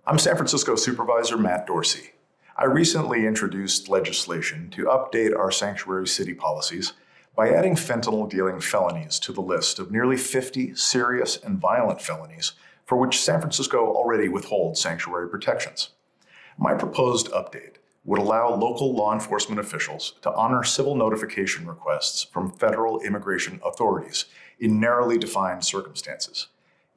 I'm San Francisco Supervisor Matt Dorsey. I recently introduced legislation to update our sanctuary city policies by adding fentanyl-dealing felonies to the list of nearly 50 serious and violent felonies for which San Francisco already withholds sanctuary protections. My proposed update would allow local law enforcement officials to honor civil notification requests from federal immigration authorities in narrowly defined circumstances.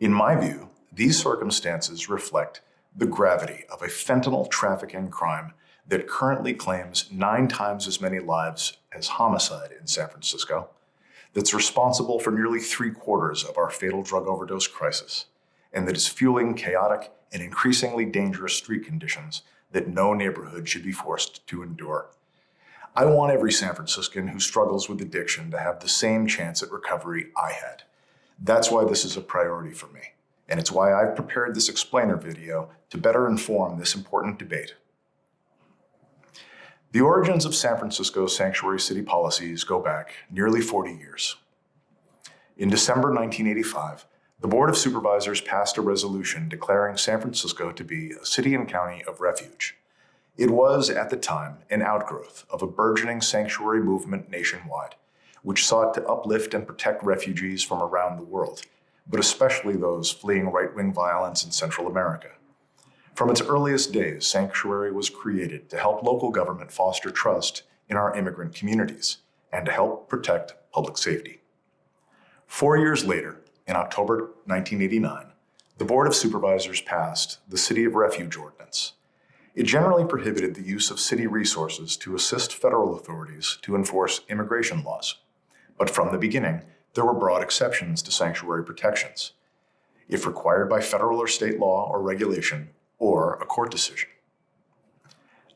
In my view, these circumstances reflect the gravity of a fentanyl trafficking crime that currently claims 9 times as many lives as homicide in San Francisco, that's responsible for nearly 3/4 of our fatal drug overdose crisis, and that is fueling chaotic and increasingly dangerous street conditions that no neighborhood should be forced to endure. I want every San Franciscan who struggles with addiction to have the same chance at recovery I had. That's why this is a priority for me. And it's why I've prepared this explainer video to better inform this important debate. The origins of San Francisco's sanctuary city policies go back nearly 40 years. In December 1985, the Board of Supervisors passed a resolution declaring San Francisco to be a city and county of refuge. It was, at the time, an outgrowth of a burgeoning sanctuary movement nationwide, which sought to uplift and protect refugees from around the world, but especially those fleeing right-wing violence in Central America. From its earliest days, Sanctuary was created to help local government foster trust in our immigrant communities and to help protect public safety. 4 years later, in October 1989, the Board of Supervisors passed the City of Refuge Ordinance. It generally prohibited the use of city resources to assist federal authorities to enforce immigration laws. But from the beginning, there were broad exceptions to sanctuary protections, if required by federal or state law or regulation, or a court decision.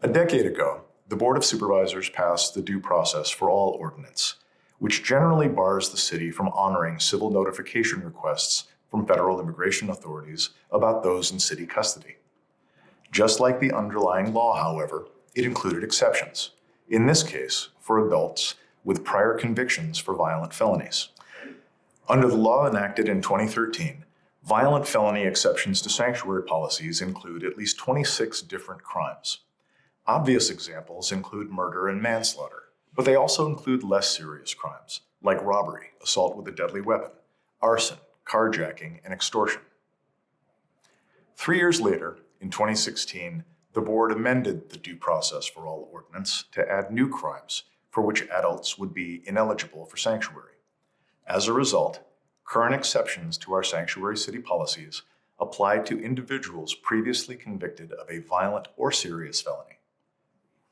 A decade ago, the Board of Supervisors passed the Due Process for All Ordinance, which generally bars the city from honoring civil notification requests from federal immigration authorities about those in city custody. Just like the underlying law, however, it included exceptions, in this case for adults with prior convictions for violent felonies. Under the law enacted in 2013, violent felony exceptions to sanctuary policies include at least 26 different crimes. Obvious examples include murder and manslaughter, but they also include less serious crimes, like robbery, assault with a deadly weapon, arson, carjacking, and extortion. 3 years later, in 2016, the board amended the Due Process for All Ordinance to add new crimes for which adults would be ineligible for sanctuary. As a result, current exceptions to our sanctuary city policies apply to individuals previously convicted of a violent or serious felony.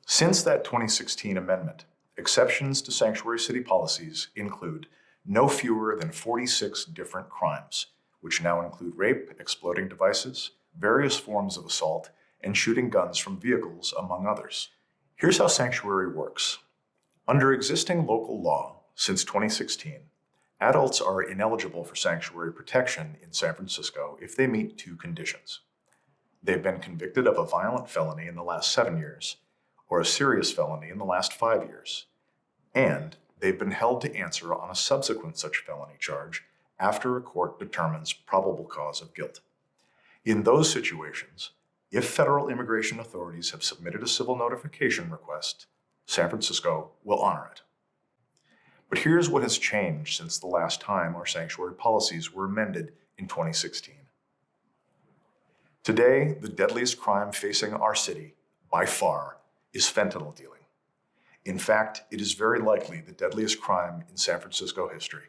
Since that 2016 amendment, exceptions to sanctuary city policies include no fewer than 46 different crimes, which now include rape, exploding devices, various forms of assault, and shooting guns from vehicles, among others. Here's how sanctuary works. Under existing local law, since 2016, adults are ineligible for sanctuary protection in San Francisco if they meet 2 conditions. They've been convicted of a violent felony in the last 7 years, or a serious felony in the last 5 years, and they've been held to answer on a subsequent such felony charge after a court determines probable cause of guilt. In those situations, if federal immigration authorities have submitted a civil notification request, San Francisco will honor it. But here's what has changed since the last time our sanctuary policies were amended in 2016. Today, the deadliest crime facing our city, by far, is fentanyl dealing. In fact, it is very likely the deadliest crime in San Francisco history.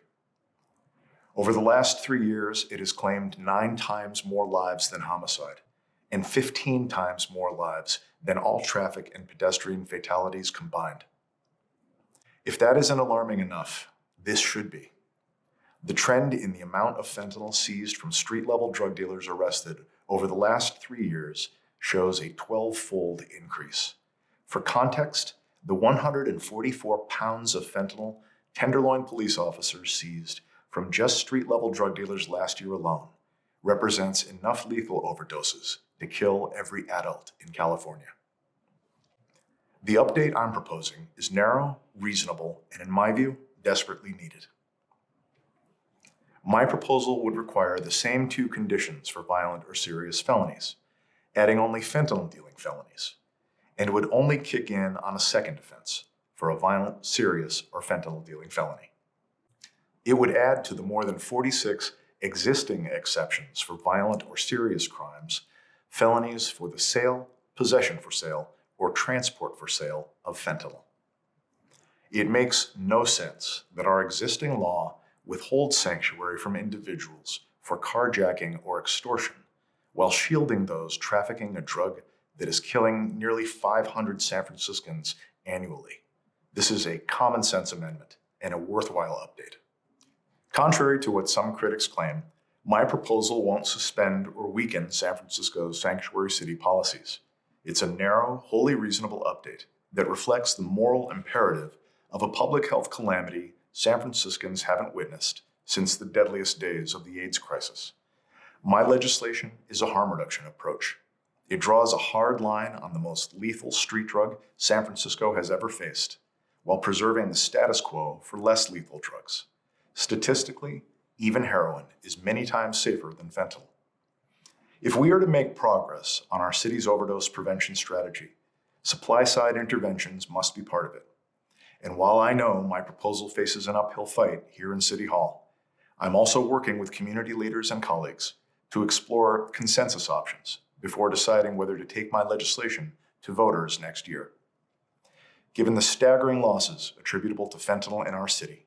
Over the last 3 years, it has claimed 9 times more lives than homicide, and 15 times more lives than all traffic and pedestrian fatalities combined. If that isn't alarming enough, this should be. The trend in the amount of fentanyl seized from street-level drug dealers arrested over the last 3 years shows a 12-fold increase. For context, the 144 pounds of fentanyl Tenderloin police officers seized from just street-level drug dealers last year alone represents enough lethal overdoses to kill every adult in California. The update I'm proposing is narrow, reasonable, and in my view, desperately needed. My proposal would require the same 2 conditions for violent or serious felonies, adding only fentanyl-dealing felonies, and would only kick in on a second offense for a violent, serious, or fentanyl-dealing felony. It would add to the more than 46 existing exceptions for violent or serious crimes felonies for the sale, possession for sale, or transport for sale of fentanyl. It makes no sense that our existing law withholds sanctuary from individuals for carjacking or extortion while shielding those trafficking a drug that is killing nearly 500 San Franciscans annually. This is a common sense amendment and a worthwhile update. Contrary to what some critics claim, my proposal won't suspend or weaken San Francisco's sanctuary city policies. It's a narrow, wholly reasonable update that reflects the moral imperative of a public health calamity San Franciscans haven't witnessed since the deadliest days of the AIDS crisis. My legislation is a harm reduction approach. It draws a hard line on the most lethal street drug San Francisco has ever faced, while preserving the status quo for less lethal drugs. Statistically, even heroin is many times safer than fentanyl. If we are to make progress on our city's overdose prevention strategy, supply-side interventions must be part of it. And while I know my proposal faces an uphill fight here in City Hall, I'm also working with community leaders and colleagues to explore consensus options before deciding whether to take my legislation to voters next year. Given the staggering losses attributable to fentanyl in our city,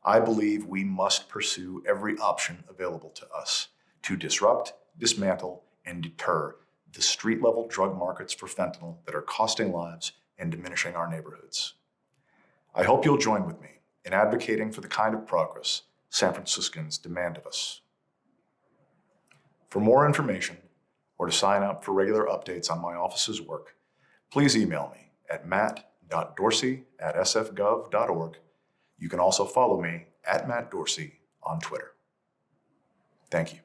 I believe we must pursue every option available to us to disrupt, dismantle, and deter the street-level drug markets for fentanyl that are costing lives and diminishing our neighborhoods. I hope you'll join with me in advocating for the kind of progress San Franciscans demand of us. For more information or to sign up for regular updates on my office's work, please email me at matt.dorsey@sfgov.org. You can also follow me at Matt Dorsey on Twitter. Thank you.